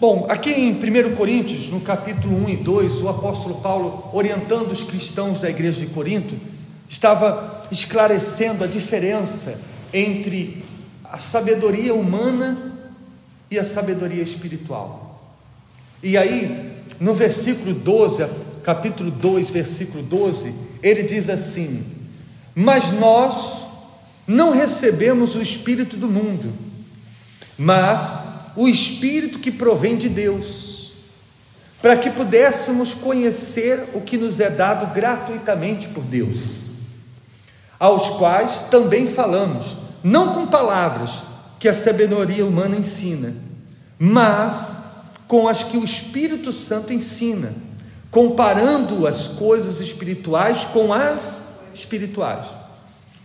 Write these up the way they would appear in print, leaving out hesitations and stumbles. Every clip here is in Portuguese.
Bom, aqui em 1 Coríntios, no capítulo 1 e 2, o apóstolo Paulo, orientando os cristãos da igreja de Corinto, estava esclarecendo a diferença entre a sabedoria humana e a sabedoria espiritual. E aí, no versículo 12, capítulo 2, versículo 12, ele diz assim: mas nós não recebemos o espírito do mundo, mas o Espírito que provém de Deus, para que pudéssemos conhecer o que nos é dado gratuitamente por Deus, aos quais também falamos, não com palavras que a sabedoria humana ensina, mas com as que o Espírito Santo ensina, comparando as coisas espirituais com as espirituais.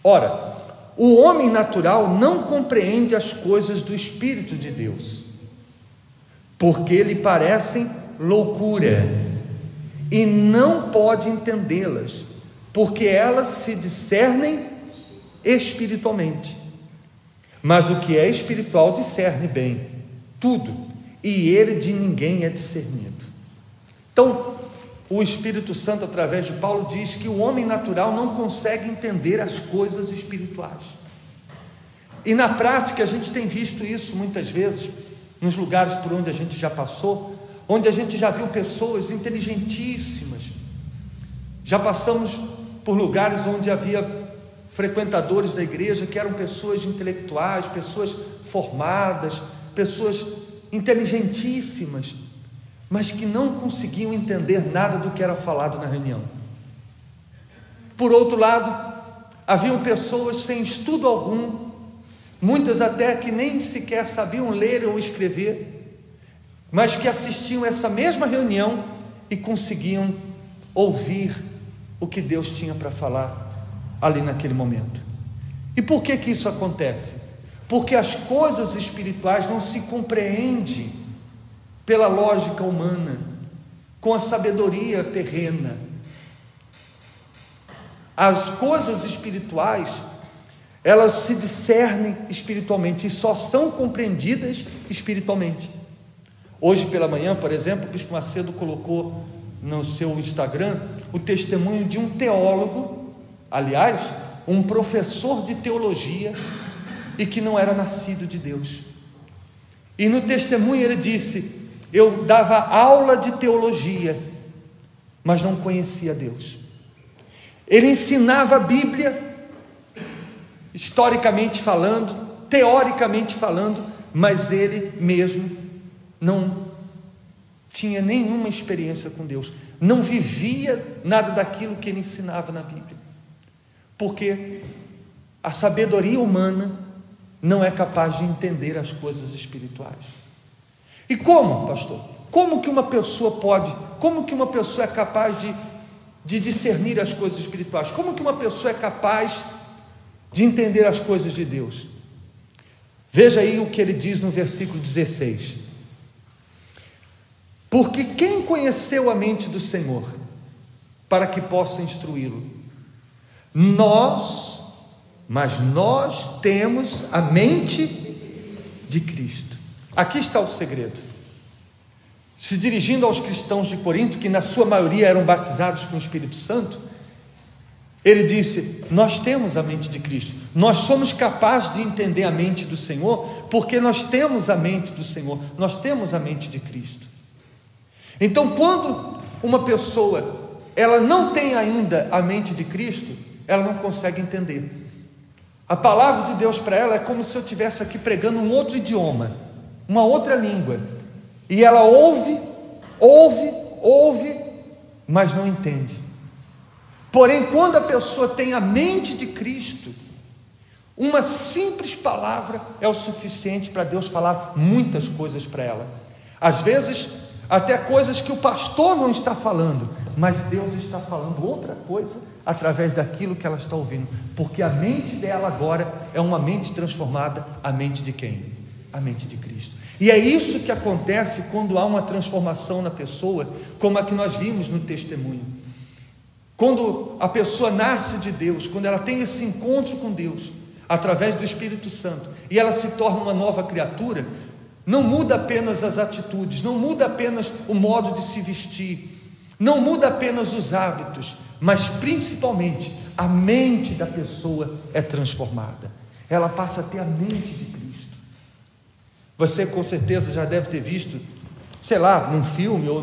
Ora, o homem natural não compreende as coisas do Espírito de Deus, porque lhe parecem loucura, e não pode entendê-las, porque elas se discernem espiritualmente. Mas o que é espiritual discerne bem tudo, e ele de ninguém é discernido. Então, o Espírito Santo, através de Paulo, diz que o homem natural não consegue entender as coisas espirituais. E na prática a gente tem visto isso muitas vezes, nos lugares por onde a gente já passou, onde a gente já viu pessoas inteligentíssimas. Já passamos por lugares onde havia frequentadores da igreja que eram pessoas intelectuais, pessoas formadas, pessoas inteligentíssimas, mas que não conseguiam entender nada do que era falado na reunião. Por outro lado, haviam pessoas sem estudo algum, muitas até que nem sequer sabiam ler ou escrever, mas que assistiam essa mesma reunião e conseguiam ouvir o que Deus tinha para falar ali naquele momento. E por que isso acontece? Porque as coisas espirituais não se compreendem pela lógica humana, com a sabedoria terrena. As coisas espirituais, elas se discernem espiritualmente e só são compreendidas espiritualmente. Hoje pela manhã, por exemplo, o Bispo Macedo colocou no seu Instagram o testemunho de um teólogo, aliás, um professor de teologia, e que não era nascido de Deus. E no testemunho ele disse: eu dava aula de teologia, mas não conhecia Deus. Ele ensinava a Bíblia, historicamente falando, teoricamente falando, mas ele mesmo não tinha nenhuma experiência com Deus, não vivia nada daquilo que ele ensinava na Bíblia, porque a sabedoria humana não é capaz de entender as coisas espirituais. E como, pastor? Como que uma pessoa é capaz de discernir as coisas espirituais? Como que uma pessoa é capaz de entender as coisas de Deus? Veja aí o que ele diz no versículo 16: porque quem conheceu a mente do Senhor, para que possa instruí-lo? Mas nós temos a mente de Cristo. Aqui está o segredo. Se dirigindo aos cristãos de Corinto, que na sua maioria eram batizados com o Espírito Santo, ele disse: nós temos a mente de Cristo, nós somos capazes de entender a mente do Senhor, porque nós temos a mente do Senhor, nós temos a mente de Cristo. Então, quando uma pessoa ela não tem ainda a mente de Cristo, ela não consegue entender. A palavra de Deus para ela é como se eu estivesse aqui pregando um outro idioma, uma outra língua, e ela ouve, mas não entende. Porém, quando a pessoa tem a mente de Cristo, uma simples palavra é o suficiente para Deus falar muitas coisas para ela. Às vezes, até coisas que o pastor não está falando, mas Deus está falando outra coisa através daquilo que ela está ouvindo, porque a mente dela agora é uma mente transformada. A mente de quem? A mente de Cristo. E é isso que acontece quando há uma transformação na pessoa, como a que nós vimos no testemunho. Quando a pessoa nasce de Deus, quando ela tem esse encontro com Deus, através do Espírito Santo, e ela se torna uma nova criatura, não muda apenas as atitudes, não muda apenas o modo de se vestir, não muda apenas os hábitos, mas principalmente a mente da pessoa é transformada. Ela passa a ter a mente de Cristo. Você com certeza já deve ter visto, sei lá, num filme ou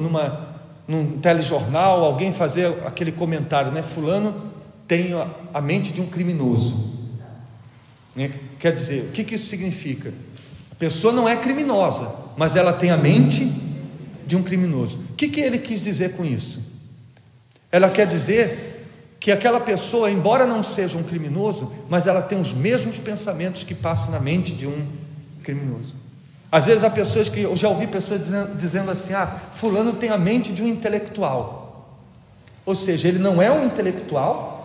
num telejornal, alguém fazer aquele comentário, né? Fulano tem a mente de um criminoso, né? Quer dizer, o que isso significa? A pessoa não é criminosa, mas ela tem a mente de um criminoso. O que ele quis dizer com isso? Ela quer dizer que aquela pessoa, embora não seja um criminoso, mas ela tem os mesmos pensamentos que passam na mente de um criminoso. Às vezes há pessoas que, eu já ouvi pessoas dizendo assim, fulano tem a mente de um intelectual. Ou seja, ele não é um intelectual,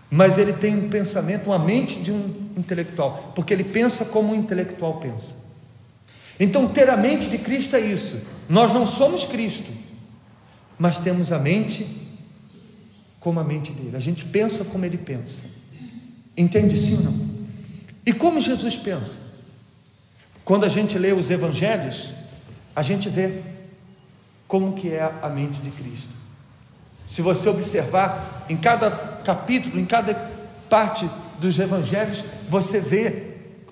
mas ele tem um pensamento, uma mente de um intelectual, porque ele pensa como um intelectual pensa. Então ter a mente de Cristo é isso. Nós não somos Cristo, mas temos a mente como a mente dele. A gente pensa como ele pensa. Entende sim ou não? E como Jesus pensa? Quando a gente lê os evangelhos, a gente vê como que é a mente de Cristo. Se você observar em cada capítulo, em cada parte dos evangelhos, você vê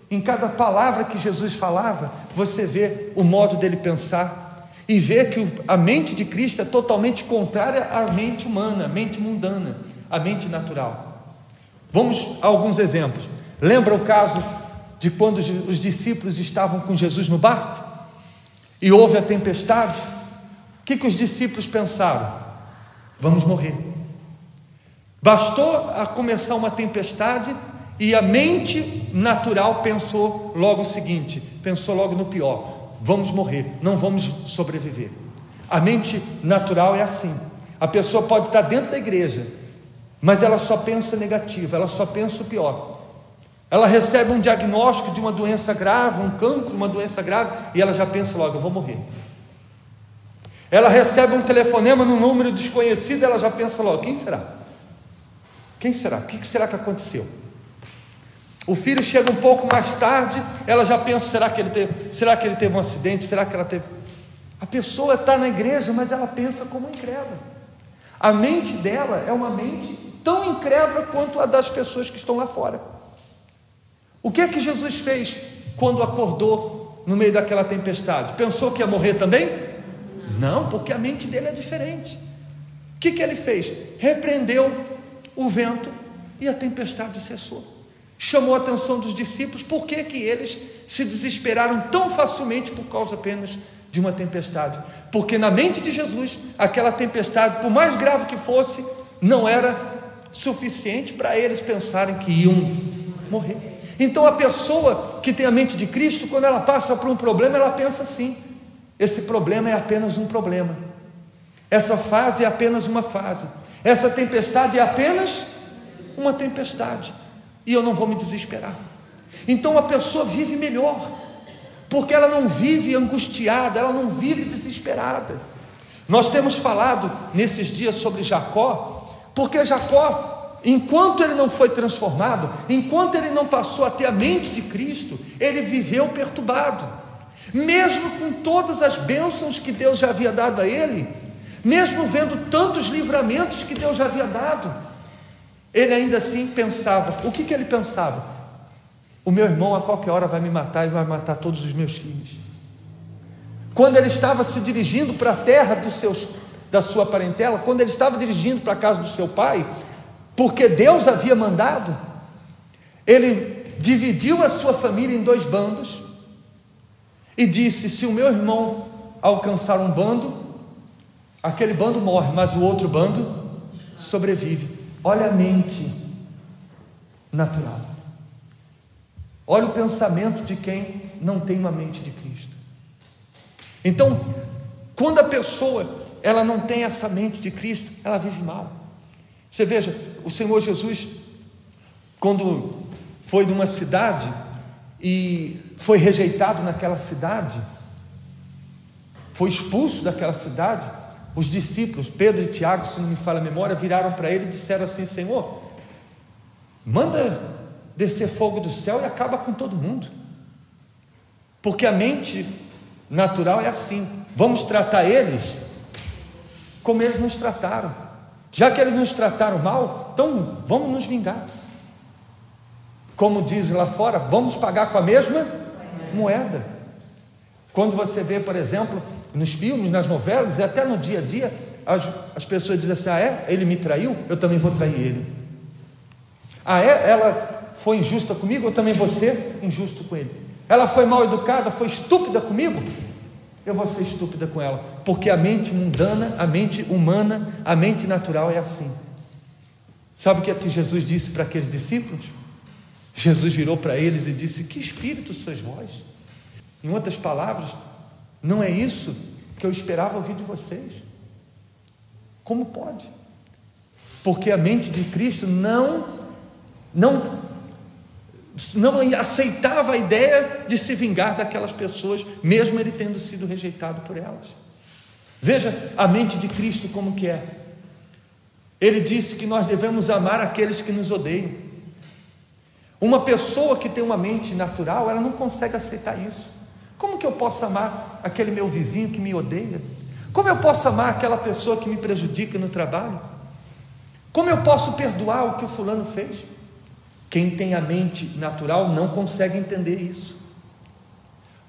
em cada palavra que Jesus falava, você vê o modo dele pensar e vê que a mente de Cristo é totalmente contrária à mente humana, à mente mundana, à mente natural. Vamos a alguns exemplos. Lembra o caso de quando os discípulos estavam com Jesus no barco e houve a tempestade? O que os discípulos pensaram? Vamos morrer. Bastou a começar uma tempestade e a mente natural pensou logo o seguinte, pensou logo no pior: vamos morrer, não vamos sobreviver. A mente natural é assim. A pessoa pode estar dentro da igreja, mas ela só pensa negativo, ela só pensa o pior. Ela recebe um diagnóstico de uma doença grave, um cancro, uma doença grave, e ela já pensa logo: eu vou morrer. Ela recebe um telefonema num número desconhecido, ela já pensa logo: quem será? Quem será? O que será que aconteceu? O filho chega um pouco mais tarde, ela já pensa: será que ele teve um acidente? Será que ela teve... A pessoa está na igreja, mas ela pensa como incrédula. A mente dela é uma mente tão incrédula quanto a das pessoas que estão lá fora. O que é que Jesus fez quando acordou no meio daquela tempestade? Pensou que ia morrer também? Não, porque a mente dele é diferente. O que ele fez? Repreendeu o vento e a tempestade cessou. Chamou a atenção dos discípulos. Por que eles se desesperaram tão facilmente por causa apenas de uma tempestade? Porque na mente de Jesus, aquela tempestade, por mais grave que fosse, não era suficiente para eles pensarem que iam morrer. Então a pessoa que tem a mente de Cristo, quando ela passa por um problema, ela pensa assim: esse problema é apenas um problema, essa fase é apenas uma fase, essa tempestade é apenas uma tempestade, e eu não vou me desesperar. Então a pessoa vive melhor, porque ela não vive angustiada, ela não vive desesperada. Nós temos falado nesses dias sobre Jacó, porque Jacó, enquanto ele não foi transformado, enquanto ele não passou a ter a mente de Cristo, ele viveu perturbado, mesmo com todas as bênçãos que Deus já havia dado a ele, mesmo vendo tantos livramentos que Deus já havia dado, ele ainda assim pensava. O que ele pensava? O meu irmão a qualquer hora vai me matar e vai matar todos os meus filhos. Quando ele estava se dirigindo para a terra da sua parentela, quando ele estava dirigindo para a casa do seu pai, porque Deus havia mandado, ele dividiu a sua família em 2 bandos e disse: se o meu irmão alcançar um bando, aquele bando morre, mas o outro bando sobrevive. Olha a mente natural, olha o pensamento de quem não tem uma mente de Cristo. Então, quando a pessoa ela não tem essa mente de Cristo, ela vive mal. Você veja, o Senhor Jesus, quando foi numa cidade e foi rejeitado naquela cidade, foi expulso daquela cidade, os discípulos, Pedro e Tiago, se não me falha a memória, viraram para ele e disseram assim: Senhor, manda descer fogo do céu e acaba com todo mundo. Porque a mente natural é assim. Vamos tratar eles como eles nos trataram. Já que eles nos trataram mal, então vamos nos vingar. Como diz lá fora, vamos pagar com a mesma moeda. Quando você vê, por exemplo, nos filmes, nas novelas e até no dia a dia, as pessoas dizem assim: ele me traiu, eu também vou trair ele. Ela foi injusta comigo, eu também vou ser injusto com ele. Ela foi mal educada, foi estúpida comigo, eu vou ser estúpida com ela. Porque a mente mundana, a mente humana, a mente natural é assim. Sabe o que é que Jesus disse para aqueles discípulos? Jesus virou para eles e disse: que espírito sois vós? Em outras palavras, não é isso que eu esperava ouvir de vocês. Como pode? Porque a mente de Cristo não aceitava a ideia de se vingar daquelas pessoas, mesmo ele tendo sido rejeitado por elas. Veja a mente de Cristo como que é. Ele disse que nós devemos amar aqueles que nos odeiam. Uma pessoa que tem uma mente natural, ela não consegue aceitar isso. Como que eu posso amar aquele meu vizinho que me odeia? Como eu posso amar aquela pessoa que me prejudica no trabalho? Como eu posso perdoar o que o fulano fez? Quem tem a mente natural não consegue entender isso.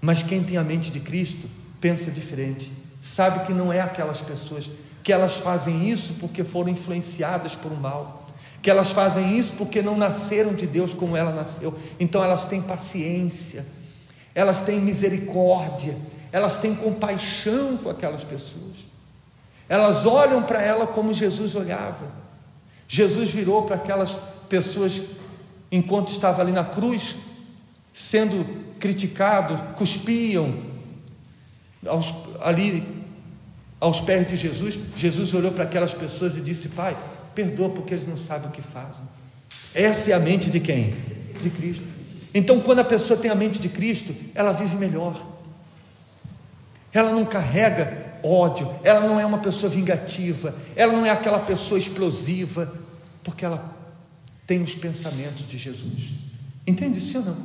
Mas quem tem a mente de Cristo pensa diferente. Sabe que não é aquelas pessoas, que elas fazem isso porque foram influenciadas por um mal, que elas fazem isso porque não nasceram de Deus como ela nasceu. Então elas têm paciência, elas têm misericórdia, elas têm compaixão com aquelas pessoas. Elas olham para ela como Jesus olhava. Jesus virou para aquelas pessoas enquanto estava ali na cruz, sendo criticado, cuspiam ali aos pés de Jesus. Jesus olhou para aquelas pessoas e disse: Pai, perdoa porque eles não sabem o que fazem. Essa é a mente de quem? De Cristo. Então, quando a pessoa tem a mente de Cristo, ela vive melhor. Ela não carrega ódio, ela não é uma pessoa vingativa, ela não é aquela pessoa explosiva, porque ela tem os pensamentos de Jesus. Entende isso ou não?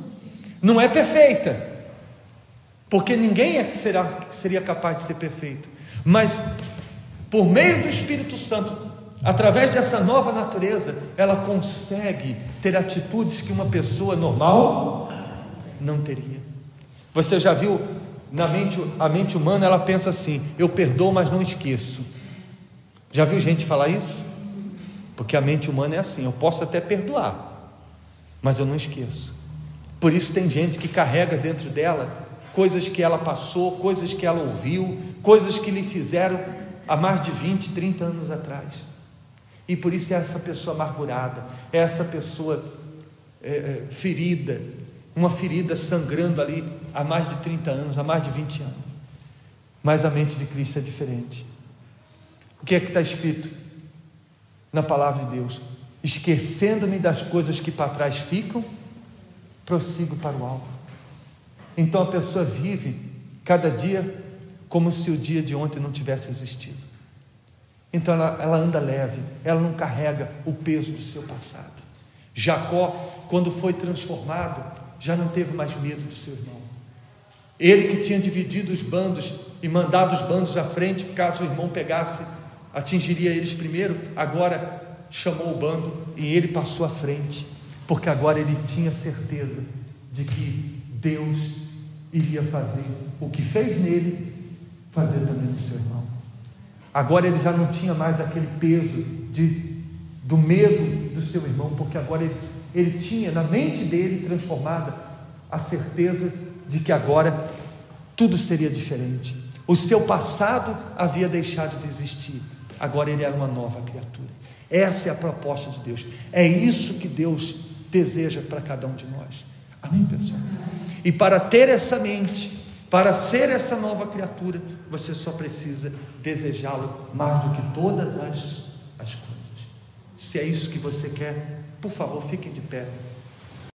Não é perfeita, porque ninguém seria capaz de ser perfeito, mas por meio do Espírito Santo, através dessa nova natureza, ela consegue ter atitudes que uma pessoa normal não teria. Você já viu a mente humana? Ela pensa assim: eu perdoo, mas não esqueço. Já viu gente falar isso? Porque a mente humana é assim: eu posso até perdoar, mas eu não esqueço. Por isso tem gente que carrega dentro dela coisas que ela passou, coisas que ela ouviu, coisas que lhe fizeram há mais de 20, 30 anos atrás. E por isso é essa pessoa amargurada, é essa pessoa ferida, uma ferida sangrando ali há mais de 30 anos, há mais de 20 anos. Mas a mente de Cristo é diferente. O que é que está escrito na palavra de Deus? Esquecendo-me das coisas que para trás ficam, prossigo para o alvo. Então a pessoa vive cada dia como se o dia de ontem não tivesse existido. Então ela anda leve, ela não carrega o peso do seu passado. Jacó, quando foi transformado, já não teve mais medo do seu irmão. Ele que tinha dividido os bandos e mandado os bandos à frente, caso o irmão pegasse, atingiria eles primeiro, agora chamou o bando e ele passou à frente, porque agora ele tinha certeza de que Deus iria fazer o que fez nele, fazer também no seu irmão. Agora ele já não tinha mais aquele peso do medo do seu irmão, porque agora ele tinha na mente dele transformada a certeza de que agora tudo seria diferente. O seu passado havia deixado de existir, agora ele era uma nova criatura. Essa é a proposta de Deus, é isso que Deus deseja para cada um de nós. Amém, pessoal? E para ter essa mente, para ser essa nova criatura, você só precisa desejá-lo mais do que todas as coisas. Se é isso que você quer, por favor, fique de pé.